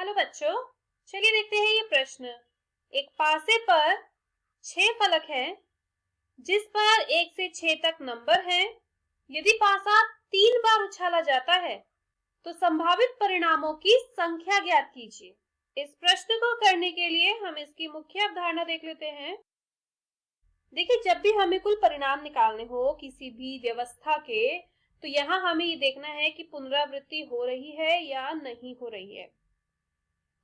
Hello बच्चों, चलिए देखते हैं ये प्रश्न। एक पासे पर 6 फलक हैं जिस पर 1 से 6 तक नंबर हैं। यदि पासा 3 बार उछाला जाता है तो संभावित परिणामों की संख्या ज्ञात कीजिए। इस प्रश्न को करने के लिए हम इसकी मुख्य अवधारणा देख लेते हैं। देखिए, जब भी हमें कुल परिणाम निकालने हो किसी भी व्यवस्था के, तो यहाँ हमें ये देखना है कि पुनरावृत्ति हो रही है या नहीं हो रही है।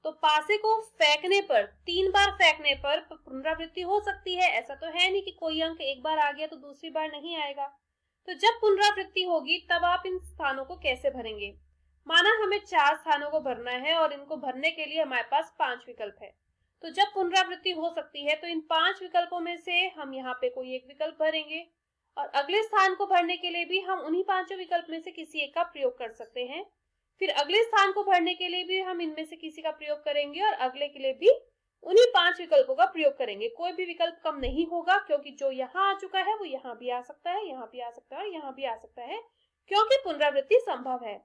तो पासे को फेंकने पर 3 बार फेंकने पर पुनरावृत्ति हो सकती है। ऐसा तो है नहीं कि कोई अंक एक बार आ गया तो दूसरी बार नहीं आएगा। तो जब पुनरावृत्ति होगी तब आप इन स्थानों को कैसे भरेंगे। माना हमें 4 स्थानों को भरना है और इनको भरने के लिए हमारे पास 5 विकल्प है। तो जब पुनरावृत्ति हो सकती है तो इन 5 विकल्पों में से हम यहाँ पे कोई एक विकल्प भरेंगे और अगले स्थान को भरने के लिए भी हम उन्हीं 5 विकल्प में से किसी एक का प्रयोग कर सकते हैं। फिर अगले स्थान को भरने के लिए भी हम इनमें से किसी का प्रयोग करेंगे और अगले के लिए भी उन्हीं 5 विकल्पों का प्रयोग करेंगे। कोई भी विकल्प कम नहीं होगा, क्योंकि जो यहाँ आ चुका है वो यहाँ भी आ सकता है, यहाँ भी आ सकता है, यहाँ भी आ सकता है, क्योंकि पुनरावृत्ति संभव है।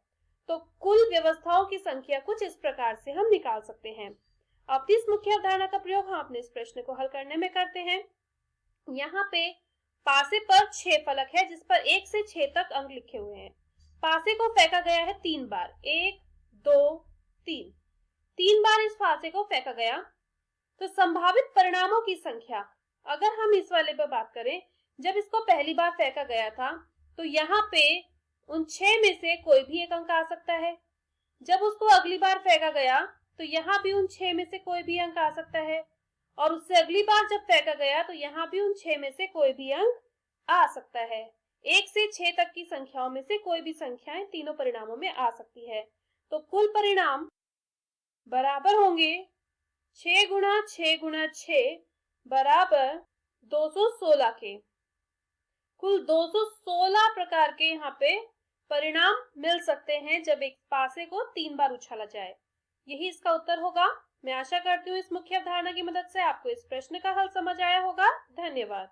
तो कुल व्यवस्थाओं की संख्या कुछ इस प्रकार से हम निकाल सकते हैं। अब इस मुख्य अवधारणा का प्रयोग हम अपने इस प्रश्न को हल करने में करते हैं। यहाँ पे पासे पर 6 फलक है जिस पर 1 से 6 तक अंक लिखे हुए हैं। पासे को फेंका गया है 3 बार, 1 2 3। 3 बार इस पासे को फेंका गया। तो संभावित परिणामों की संख्या, अगर हम इस वाले पर बात करें, जब इसको पहली बार फेंका गया था तो यहाँ पे उन 6 में से कोई भी एक अंक आ सकता है। जब उसको अगली बार फेंका गया तो यहाँ भी उन 6 में से कोई भी अंक आ सकता है और उससे अगली बार जब फेंका गया तो यहाँ भी उन 6 में से कोई भी अंक आ सकता है। 1 से 6 तक की संख्याओं में से कोई भी संख्याएं तीनों परिणामों में आ सकती है। तो कुल परिणाम बराबर होंगे 6 गुणा 6 गुणा 6 बराबर 216 के। कुल 216 प्रकार के यहाँ पे परिणाम मिल सकते हैं जब एक पासे को 3 बार उछाला जाए। यही इसका उत्तर होगा। मैं आशा करती हूँ इस मुख्य अवधारणा की मदद से आपको इस प्रश्न का हल समझ आया होगा। धन्यवाद।